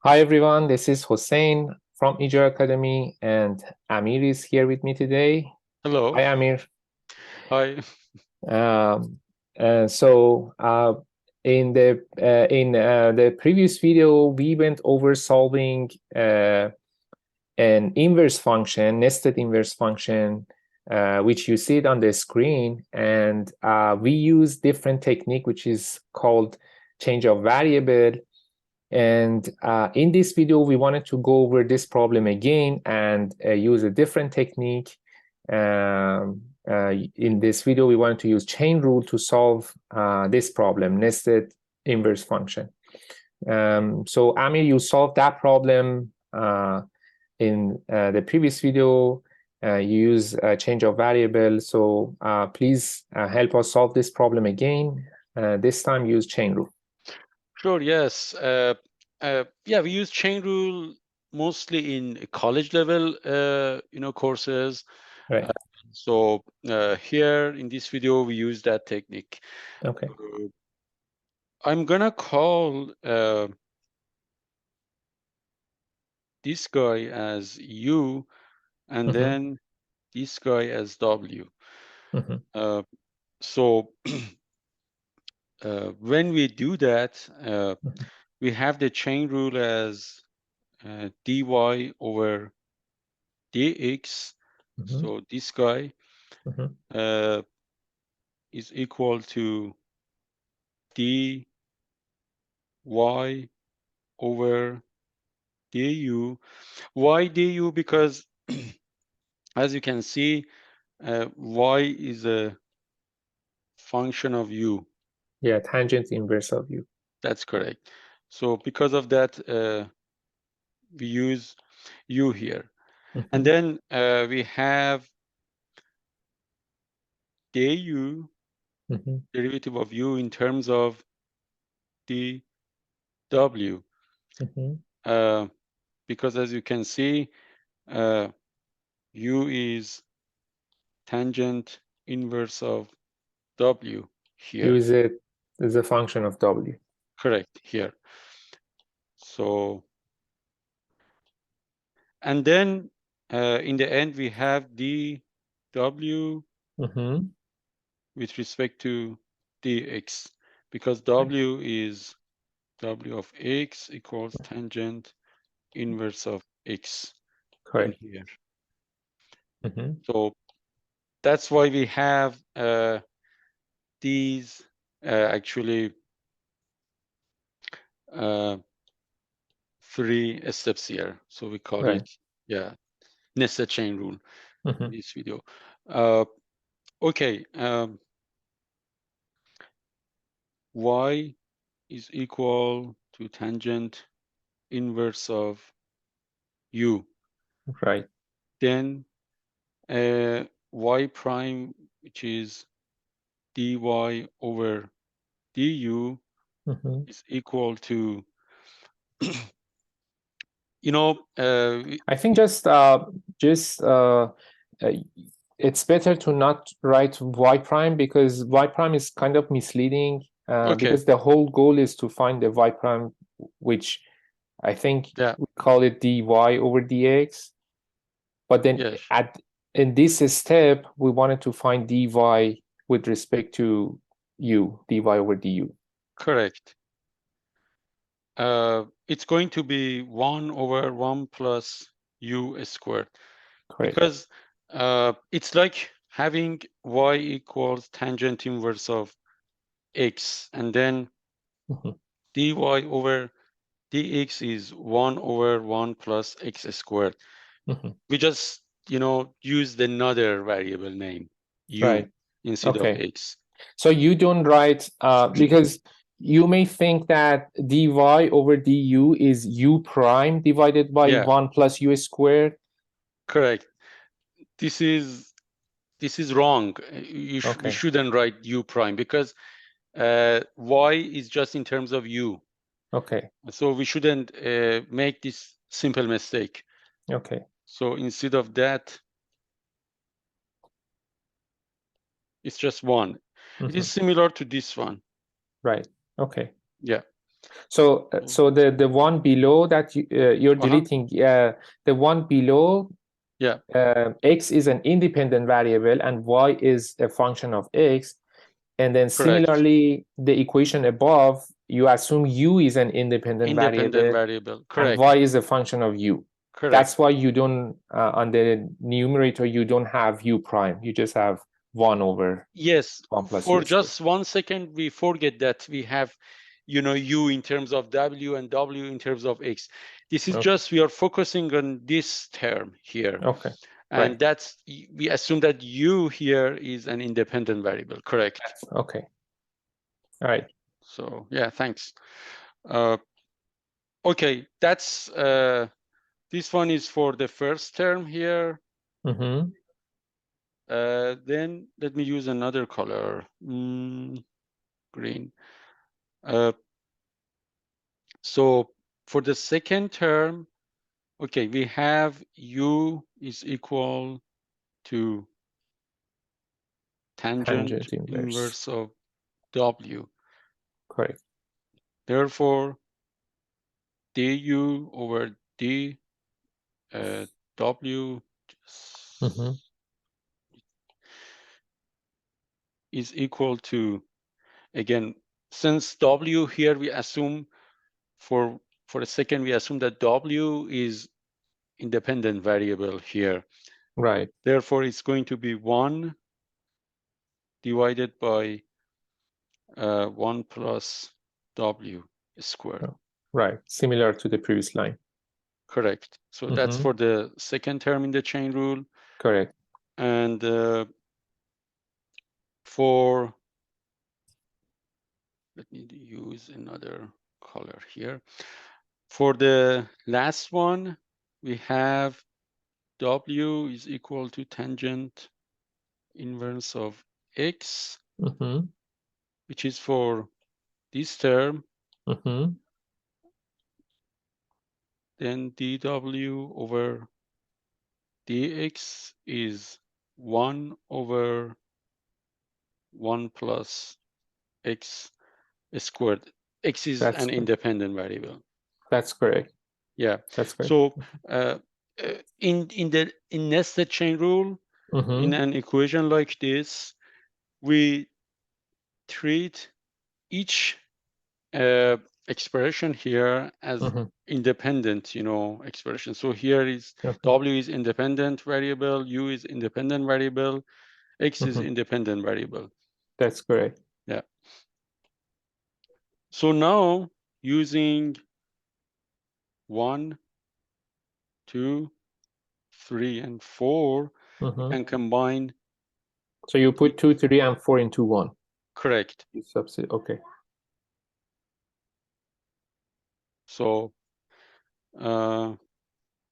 Hi everyone, this is Hossein from Ijra Academy, and Amir is here with me today. Hello. Hi Amir. Hi. Um, in the previous video, we went over solving an inverse function, nested inverse function, which you see it on the screen, and we use different technique, which is called change of variable. And in this video, we wanted to go over this problem again and use a different technique. In this video, we wanted to use chain rule to solve this problem, nested inverse function. So Amir, you solved that problem in the previous video. You use change of variable. So please help us solve this problem again. This time use chain rule. Sure, yes. Yeah, we use chain rule mostly in college level, courses. Right. So here in this video, we use that technique. Okay. I'm gonna call this guy as U, and then this guy as W. So when we do that, we have the chain rule as dy over dx. So this guy is equal to dy over du. Why du? Because as you can see, y is a function of u. Yeah, tangent inverse of u. That's correct. So because of that, we use u here. And then we have du, derivative of u in terms of dw. Because as you can see, u is tangent inverse of w here. Use it as a function of w. Correct, here. So, and then in the end, we have dw with respect to dx, because w is w of x equals tangent inverse of x in here. So that's why we have these actually 3 steps here. So we call it, yeah, nested chain rule in this video. Okay, y is equal to tangent inverse of u. Right. Then y prime, which is dy over du, is equal to, I think it's better to not write y prime, because y prime is kind of misleading, because the whole goal is to find the y prime, which I think we call it dy over dx. But then in this step, we wanted to find dy with respect to u, dy over du. Correct. It's going to be 1 over 1 plus u squared. Correct. Because it's like having y equals tangent inverse of x, and then dy over dx is 1 over 1 plus x squared. We just, use another variable name, u, instead of x. So you don't write, because you may think that dy over du is u prime divided by 1 plus u squared. Correct. This is wrong. We shouldn't write u prime, because y is just in terms of u. Okay. So we shouldn't make this simple mistake. Okay. So instead of that, it's just 1. It is similar to this one. Right. Okay. Yeah. So, so the one below that you're Uh-huh. deleting, the one below, Yeah, x is an independent variable and y is a function of x. And then correct. similarly, the equation above, you assume u is an independent Independent variable variable, and correct, y is a function of u. correct. That's why you don't, on the numerator, you don't have u prime. You just have 1 over Yes, 1 plus for u squared. just 1 second, we forget that we have, you know, u in terms of w and w in terms of x. This is Okay. just, we are focusing on this term here. Okay. And Right. that's, we assume that u here is an independent variable, correct? Okay. All right. So yeah, thanks. Okay, that's, this one is for the first term here. Mm-hmm. Then let me use another color, green. So for the second term, okay, we have u is equal to tangent inverse of w. Correct. Therefore, du over d w Mm-hmm. is equal to, again, since w here, we assume for a second, we assume that w is independent variable here. Right. Therefore, it's going to be 1 divided by 1 plus w squared. Right. Similar to the previous line. Correct. So that's for the second term in the chain rule. Correct. And for, let me use another color here. For the last one, we have w is equal to tangent inverse of x, which is for this term. Then dw over dx is 1 over 1 plus x squared. X is an independent variable. That's correct. Yeah. That's correct. So in nested chain rule, in an equation like this, we treat each expression here as independent, you know, expression. So here is w is independent variable, u is independent variable, x is independent variable. That's correct. Yeah. So now using 1, 2, 3, and 4, you can combine. So you put 2, 3, and 4 into 1. Correct. You substitute. Okay. So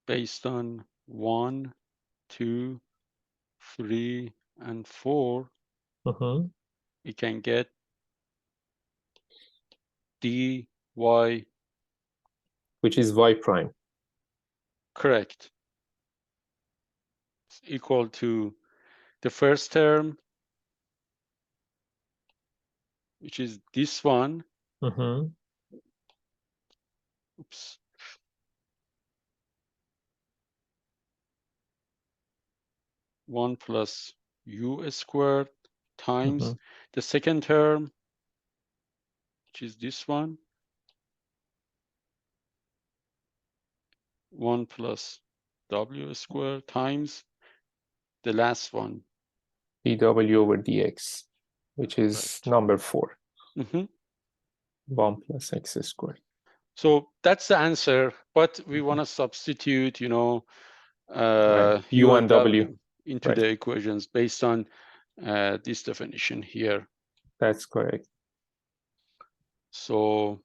based on 1, 2, 3, and 4, we can get dy. Which is y prime. Correct. It's equal to the first term, which is this one. Oops. One plus u squared times the second term, which is this one. 1 plus w squared times the last one, dw over dx, which is number 4. 1 plus x squared. So that's the answer, but we want to substitute, you know, U u and and w into Right. the equations based on this definition here. That's correct. So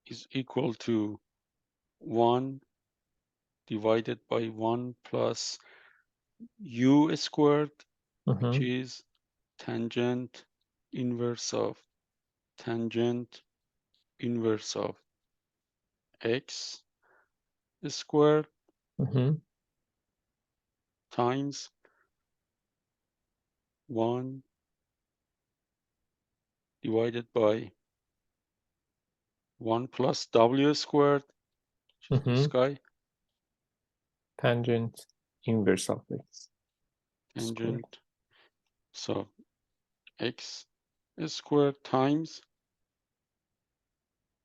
is equal to 1 divided by 1 plus u squared, which is tangent inverse of tangent inverse of x squared times 1 divided by 1 plus w squared, which is this guy, tangent inverse of x squared. tangent. So x squared times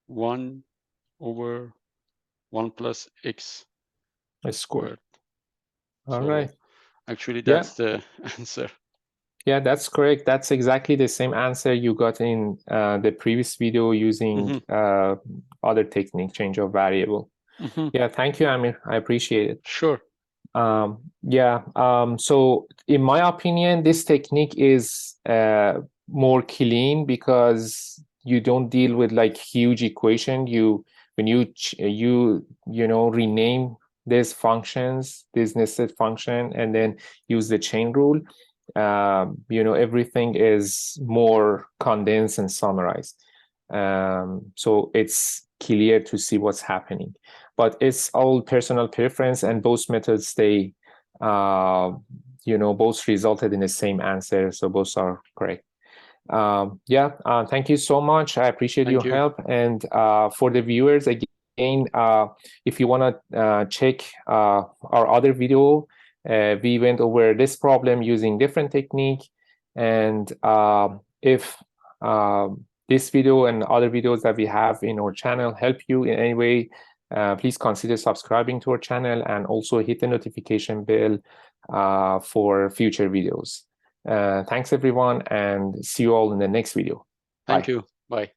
1 over 1 plus x squared. All so right. actually, Yeah. that's the answer. Yeah, that's correct. That's exactly the same answer you got in the previous video using other technique, change of variable. Yeah, thank you, Amir. I appreciate it. Sure. So in my opinion, this technique is more clean because you don't deal with like huge equation. When you rename these functions, this nested function, and then use the chain rule. Everything is more condensed and summarized. So it's clear to see what's happening. But it's all personal preference, and both methods, they, both resulted in the same answer. So both are correct. Thank you so much. I appreciate your help. And for the viewers, again, if you want to check our other video, we went over this problem using different technique. And if this video and other videos that we have in our channel help you in any way, please consider subscribing to our channel and also hit the notification bell for future videos. Thanks everyone, and see you all in the next video. Thank you. Bye.